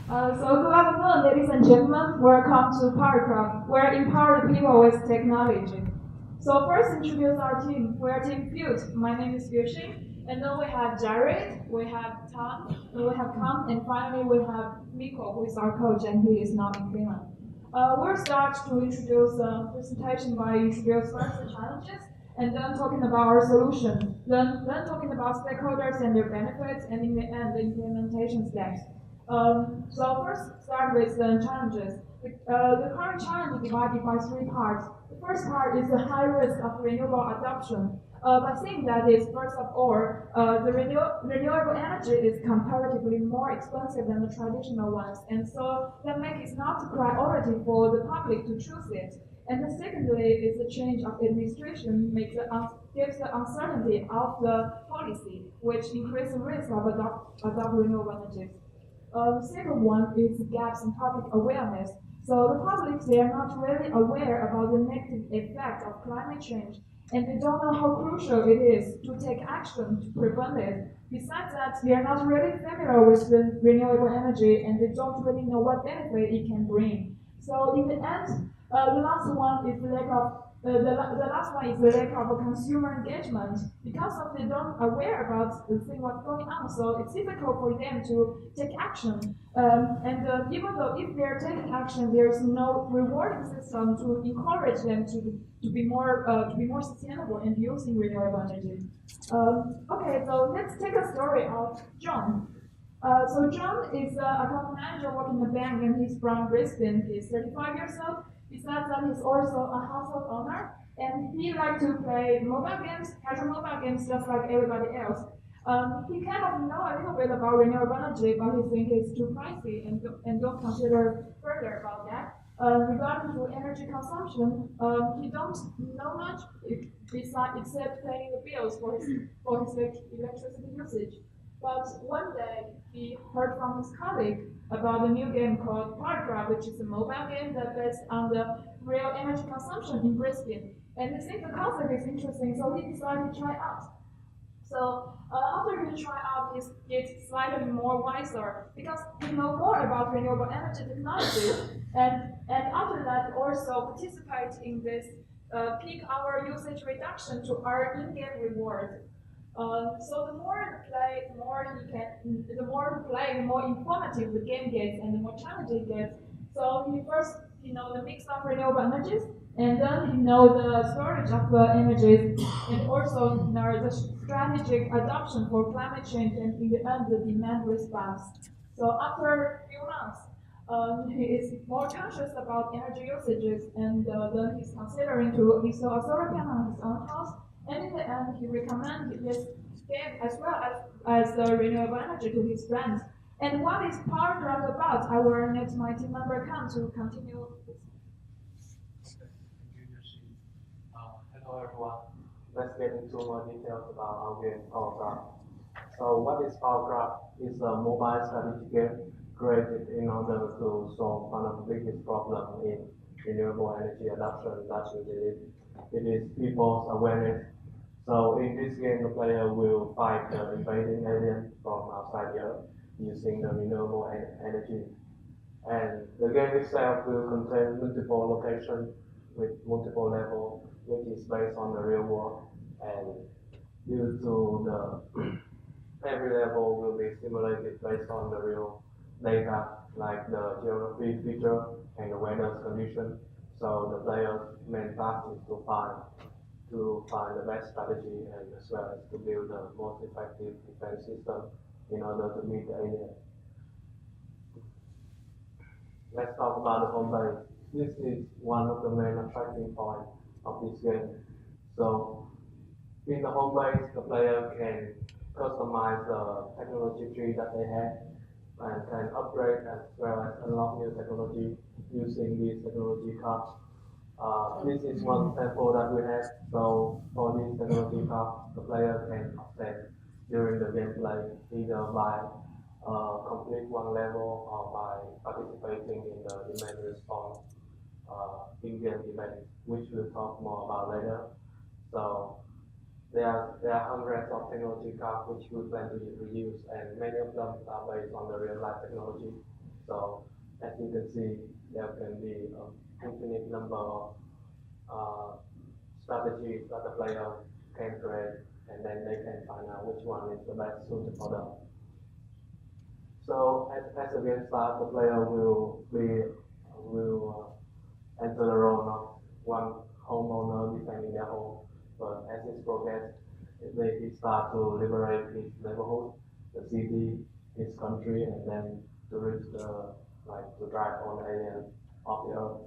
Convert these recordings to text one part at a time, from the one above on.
Good afternoon, ladies and gentlemen. Welcome to Powercraft, where empower the people with technology. So first introduce our team. We are Team Fute. My name is Yuxing. And then we have Jared, we have Tom, and we have Tom, and finally we have Miko, who is our coach, and he is now in Finland. We'll start to introduce the presentation by introduce first the challenges, and then talking about our solution, then talking about stakeholders and their benefits, and in the end, the implementation steps. So first, start with the challenges. The current challenge is divided by three parts. The first part is the high risk of renewable adoption. By saying that is, first of all, the renewable energy is comparatively more expensive than the traditional ones, and so that makes it not a priority for the public to choose it. And then secondly is the change of administration gives the uncertainty of the policy, which increases the risk of adopt renewable energies. The second one is gaps in public awareness. So the public, they are not really aware about the negative effect of climate change, and they don't know how crucial it is to take action to prevent it. Besides that, they are not really familiar with the renewable energy, and they don't really know what benefit it can bring. So in the end, the last one is the lack of the last one is the lack of a consumer engagement because of they don't aware about the thing what's going on. So it's difficult for them to take action. Even though if they're taking action, there's no rewarding system to encourage them to be more sustainable and using renewable energy. Okay, so let's take a story of John. So John is a account manager working in a bank, and he's from Brisbane. He's 35 years old. Besides that, he's also a household owner, and he likes to play mobile games, casual mobile games, just like everybody else. He kind of know a little bit about renewable energy, but he thinks it's too pricey and don't consider further about that. Regarding to energy consumption, he don't know much except paying the bills for his electricity usage. But one day he heard from his colleague about a new game called Parkrab, which is a mobile game that based on the real energy consumption in Brisbane. And he think the concept is interesting, so he decided to try out. So after he try out, he gets slightly more wiser because he know more about renewable energy technology, and after that also participate in this peak hour usage reduction to earn in-game reward. So the more he play, the more he play, the more informative the game gets, and the more challenging it gets. So he know the mix of renewable energies, and then he know the storage of the energies, and also know the strategic adoption for climate change, and in the end the demand response. So after a few months, he is more conscious about energy usages, and then he's considering to install a solar panel on his own house. And in the end, he recommended this game as well as renewable energy to his friends. And what is Power Drive about? I will let my team member come to continue. Hello everyone. Let's get into more details about our game PowerCraft. So what is PowerCraft? It's a mobile strategy game created in order to solve one of the biggest problems in renewable energy adoption that we believe. It is people's awareness. So in this game, the player will fight the invading aliens from outside the Earth using the renewable energy. And the game itself will contain multiple locations with multiple levels, which is based on the real world. And due to the every level will be simulated based on the real data, like the geography feature and the weather condition. So the player's main task is to find the best strategy and as well as to build the most effective defense system in order to meet the alien. Let's talk about the home base. This is one of the main attracting points of this game. So in the home base, the player can customize the technology tree that they have and can upgrade as well as unlock new technology using these technology cards. This is one example that we have. So for this technology card, the player can access during the gameplay either by complete one level or by participating in the demand response in-game debate, which we'll talk more about later. So there are hundreds of technology cards which we plan to reuse, and many of them are based on the real life technology. So as you can see, there can be an infinite number of uh, strategies that the player can create, and then they can find out which one is the best suited for them. So as the game starts, the player will enter the role of one homeowner defending their home. But as it progresses, they start to liberate his neighborhood, the city, his country, and then to reach the to drive all the aliens off the earth.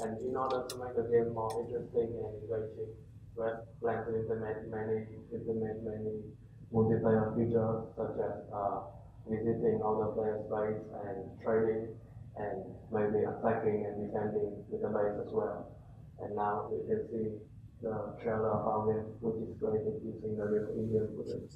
And in order to make the game more interesting and engaging, we have planned to implement many multiplayer features such as visiting other players' base and trading and maybe attacking and defending with the base as well. And now we can see the trailer of our game, which is created using the real Indian footage.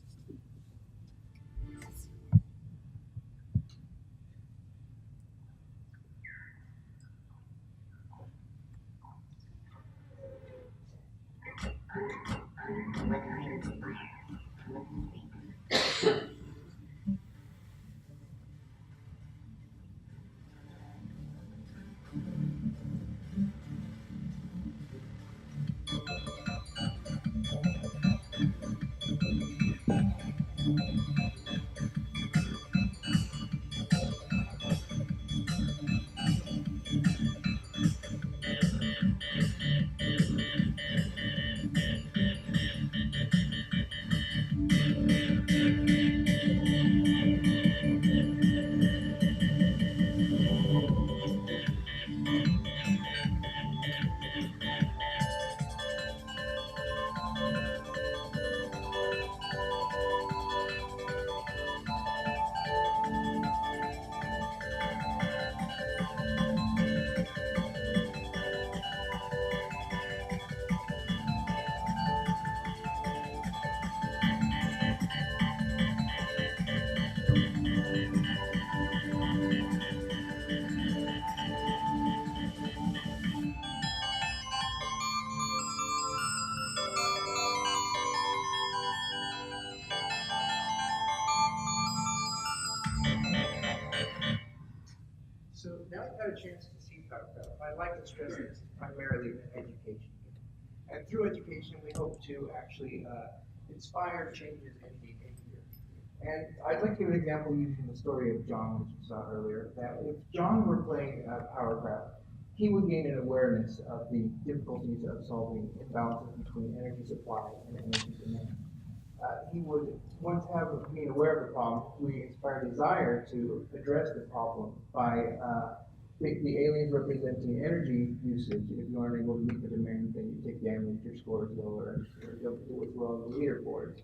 So now you've had a chance to see PowerCraft. I'd like to stress that this is primarily an education game. And through education, we hope to actually inspire changes in behavior. And I'd like to give an example using the story of John, which you saw earlier, that if John were playing PowerCraft, he would gain an awareness of the difficulties of solving imbalances between energy supply and energy demand. He would, once being aware of the problem, we inspire desire to address the problem by the aliens representing energy usage. If you aren't able to meet the demand, then you take damage, your score is lower, or you don't do as well on the leaderboard.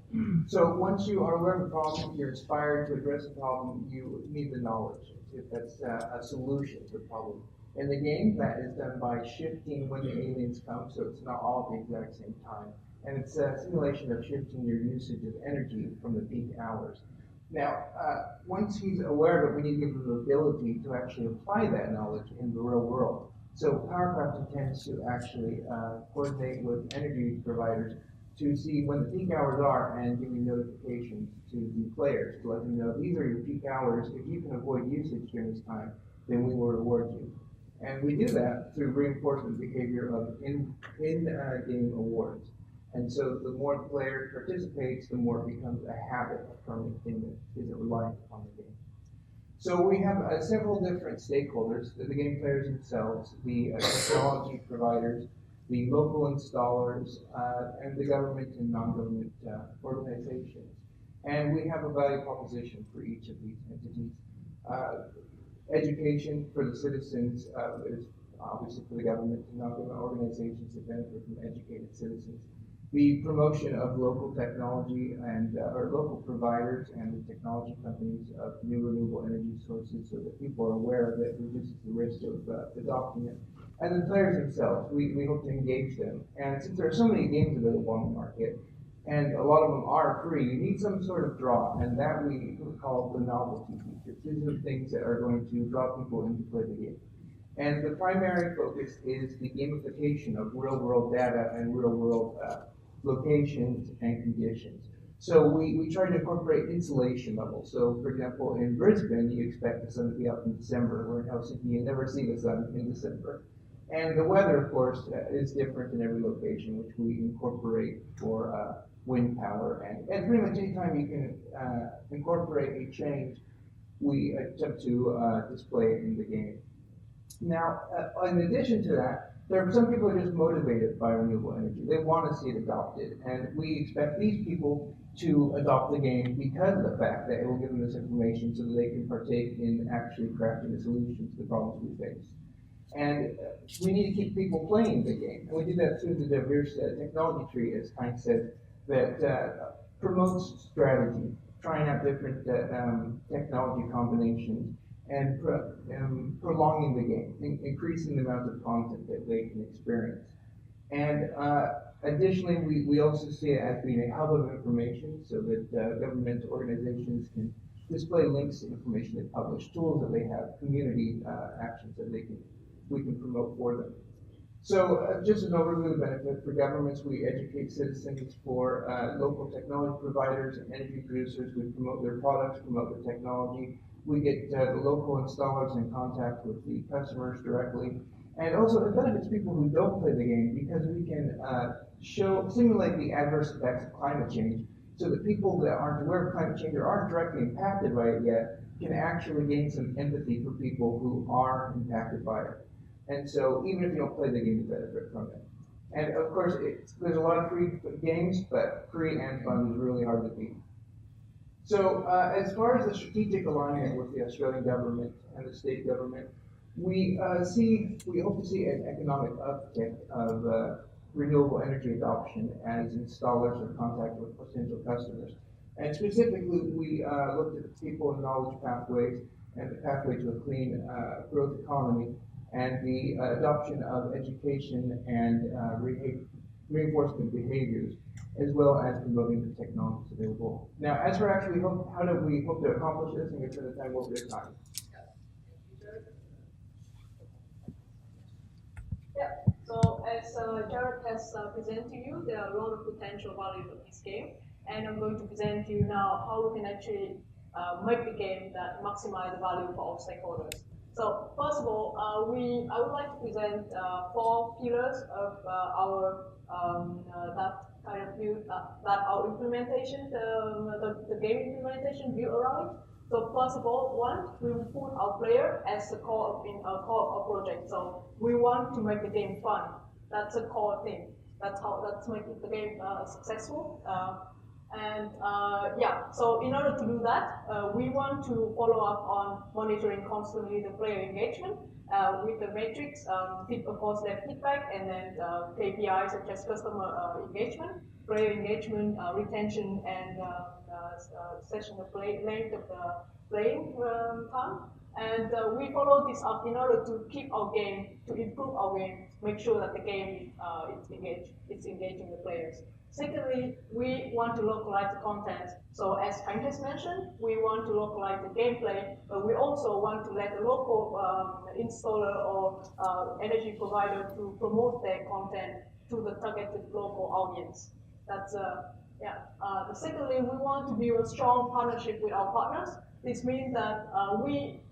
So once you are aware of the problem, you're inspired to address the problem, you need the knowledge. If that's a solution to the problem. In the game, that is done by shifting when the aliens come, so it's not all at the exact same time. And it's a simulation of shifting your usage of energy from the peak hours. Now, once he's aware of it, we need to give him the ability to actually apply that knowledge in the real world. So PowerCraft intends to actually coordinate with energy providers to see when the peak hours are and giving notifications to the players to let them know these are your peak hours. If you can avoid usage during this time, then we will reward you. And we do that through reinforcement behavior of in-game awards. And so the more the player participates, the more it becomes a habit, a permanent thing that isn't reliant upon the game. So we have several different stakeholders, the game players themselves, the technology providers, the local installers, and the government and non-government organizations. And we have a value proposition for each of these entities. Education for the citizens is obviously for the government and non-government organizations that benefit from educated citizens. The promotion of local technology and or local providers and the technology companies of new renewable energy sources so that people are aware of it, reduces the risk of adopting it. And the players themselves, we hope to engage them. And since there are so many games available on the market, and a lot of them are free, you need some sort of draw, and that we call the novelty features. These are the things that are going to draw people in to play the game. And the primary focus is the gamification of real-world data and real-world locations and conditions. So we try to incorporate insulation levels. So for example, in Brisbane, you expect the sun to be up in December, where in Helsinki, you never see the sun in December. And the weather, of course, is different in every location, which we incorporate for wind power. And pretty much anytime you can incorporate a change, we attempt to display it in the game. Now, in addition to that, there are some people who are just motivated by renewable energy. They want to see it adopted, and we expect these people to adopt the game because of the fact that it will give them this information so that they can partake in actually crafting the solutions to the problems we face. And we need to keep people playing the game, and we do that through the diverse technology tree, as Heinz said, that promotes strategy, trying out different technology combinations, and prolonging the game, increasing the amount of content that they can experience. And additionally, we also see it as being a hub of information so that government organizations can display links to information they publish, tools that they have, community actions that we can promote for them. So just an overview of the benefit for governments, we educate citizens. For local technology providers and energy producers, we promote their products, promote their technology. We get the local installers in contact with the customers directly. And also it benefits people who don't play the game because we can simulate the adverse effects of climate change so that people that aren't aware of climate change or aren't directly impacted by it yet can actually gain some empathy for people who are impacted by it. And so even if you don't play the game, you benefit from it. And of course, there's a lot of free games, but free and fun is really hard to beat. So as far as the strategic alignment with the Australian government and the state government, we hope to see an economic uptick of renewable energy adoption as installers are contacted with potential customers. And specifically, we looked at the people and knowledge pathways and the pathway to a clean growth economy, and the adoption of education and reinforcement behaviors, as well as promoting the technologies available. Now, as for actually how do we hope to accomplish this, I'm going to turn the time over to time. Yeah, so as Jared has presented to you, there are a lot of potential value of this game, and I'm going to present to you now how we can actually make the game that maximize the value for all stakeholders. So first of all, I would like to present 4 pillars of our that our implementation, the game implementation built around it. So first of all, we will put our player as the core of our project. So we want to make the game fun. That's a core thing. That's making the game successful. So in order to do that, we want to follow up on monitoring constantly the player engagement with the metrics, of course, their feedback, and then KPIs such as customer engagement, player engagement, retention, and length of the playing time. And we follow this up in order to keep our game, to improve our game, make sure that the game it's engaging the players. Secondly, we want to localize the content. So as Frank has mentioned, we want to localize the gameplay, but we also want to let the local installer or energy provider to promote their content to the targeted local audience. That's secondly, we want to build a strong partnership with our partners. This means that we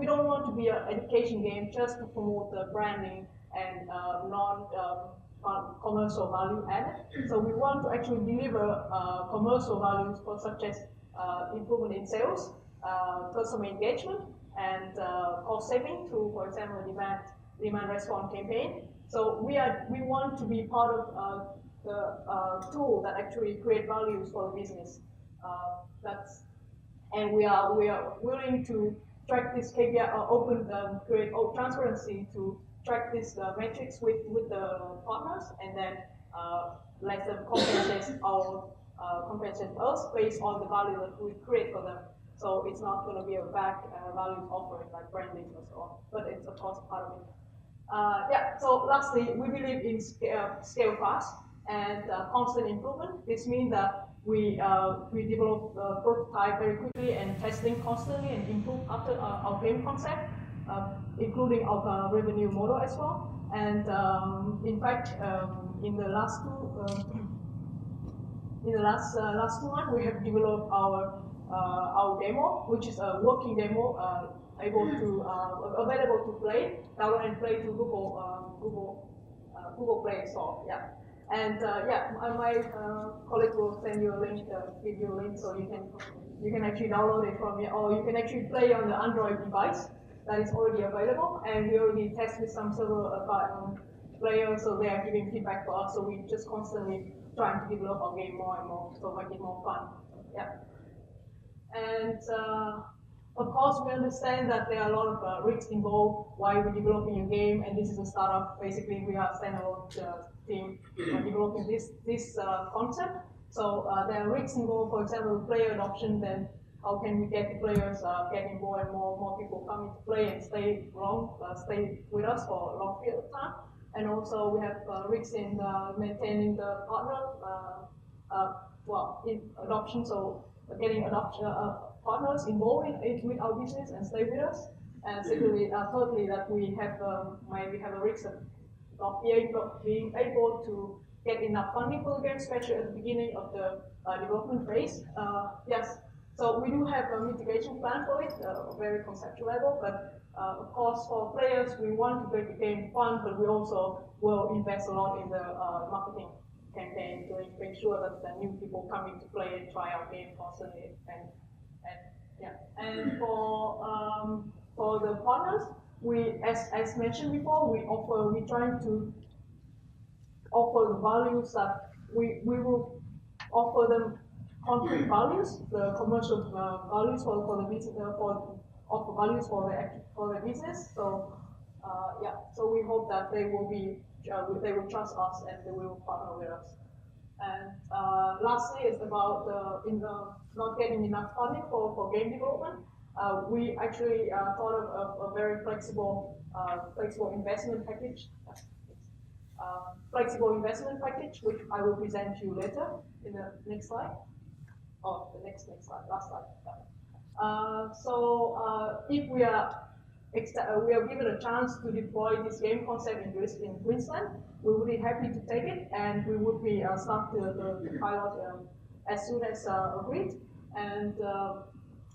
don't want to be an education game just to promote the branding and commercial value added. So we want to actually deliver commercial values such as improvement in sales, customer engagement, and cost saving through, for example, demand response campaign. So we want to be part of the tool that actually create values for the business. And we are willing to track this KPI, create transparency to track these metrics with the partners, and then let them compensate us based on the value that we create for them. So it's not going to be a back value offering like branding or so on, but it's of course part of it. So lastly, we believe in scale fast and constant improvement. This means that we develop prototype very quickly and testing constantly and improve after our game concept, including our revenue model as well. And in fact, in the last in the last 2 months, we have developed our demo, which is a working demo, available to play, download and play through Google Play Store. Yeah, and my colleague will send you a link, give you a link, so you can actually download it from here, or you can actually play on the Android device that is already available. And we already test with some several players, so they are giving feedback to us. So we just constantly trying to develop our game more and more, so make it more fun. Yeah. And of course, we understand that there are a lot of risks involved while we're developing a game, and this is a startup. Basically, we are a standalone team developing this concept. So there are risks involved, for example, player adoption. Then how can we get the players getting more and more people coming to play and stay with us for a long period of time. And also we have risks in maintaining the partner, in adoption. So getting partners involved with our business and stay with us. And secondly, thirdly, that we have maybe have a risk of not being able to get enough funding for the game, especially at the beginning of the development phase. Yes, so we do have a mitigation plan for it, a very conceptual level, but of course for players, we want to make the game fun, but we also will invest a lot in the marketing campaign to make sure that the new people coming to play and try our game constantly. And for the partners, we, as mentioned before, we're trying to offer the values that we will offer them concrete values, the commercial values for the business, offer values for the business. So so we hope that they will trust us and they will partner with us. And lastly, it's about not getting enough funding for game development. We actually thought of a very flexible investment package. Which I will present to you later in the next slide. Oh, the next slide, last slide. If we are given a chance to deploy this game concept in Queensland, we would be happy to take it, and we would be start the pilot as soon as agreed. And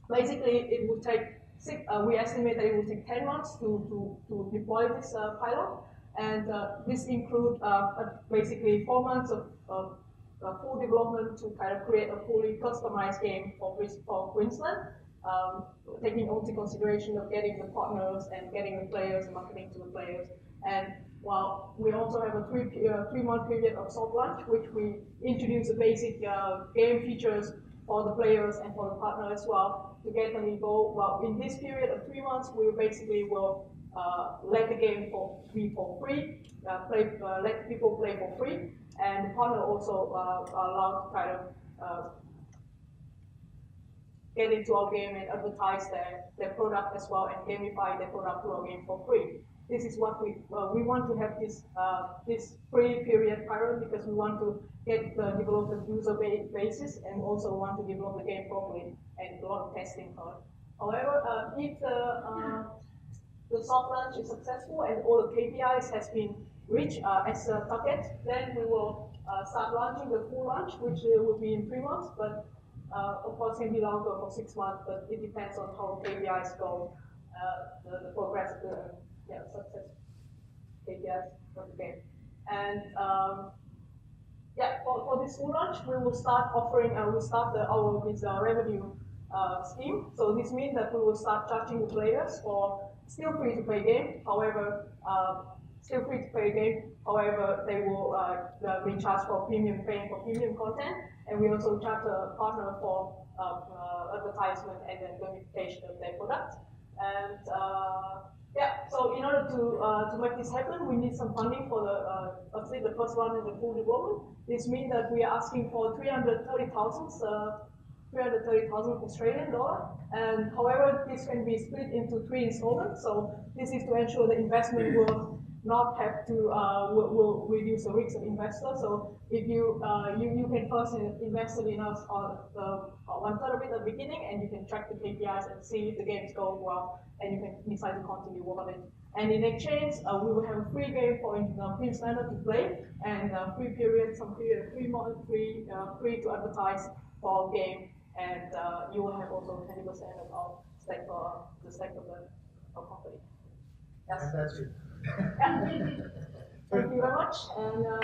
basically, it would take we estimate that it would take 10 months to deploy this pilot, and this includes basically 4 months of full development to kind of create a fully customized game for Queensland, taking into consideration of getting the partners and getting the players and marketing to the players. And while we also have a 3-month period of soft launch, which we introduce the basic game features for the players and for the partner as well to get them involved. Well, in this period of 3 months, we basically will let the game be for free, let people play for free, and the partner also allowed to kind of get into our game and advertise their product as well and gamify their product to our game for free. This is what we want to have this free period prior, because we want to get the development user basis and also want to develop the game properly and a lot of testing for it. However, if the soft launch is successful and all the KPIs has been reached as a target, then we will start launching the full launch, which will be in 3 months, but of course can be longer for 6 months, but it depends on how the KPIs go, the progress of the success KPIs for the game. And for this full launch, we will start offering, our revenue scheme. So this means that we will start charging the players for still free to play game. However, they will be charged for paying for premium content, and we also charge a partner for advertisement and then gamification of their product. And so in order to make this happen, we need some funding for the first one in the full development. This means that we are asking for 330,000 Australian dollar, and however, this can be split into 3 installments. So this is to ensure the investment not have to will reduce the risk of investor. So if you you can first invest in us on the 1/3 of it at the beginning, and you can track the KPIs and see if the game is going well, and you can decide to continue work on it. And in exchange, we will have a free game for free standard to play, and free period, some period, 3 months free to advertise for our game, and you will have also 20% of our stake for the stake of the company. Yes. And that's it. Thank you very much, and yeah.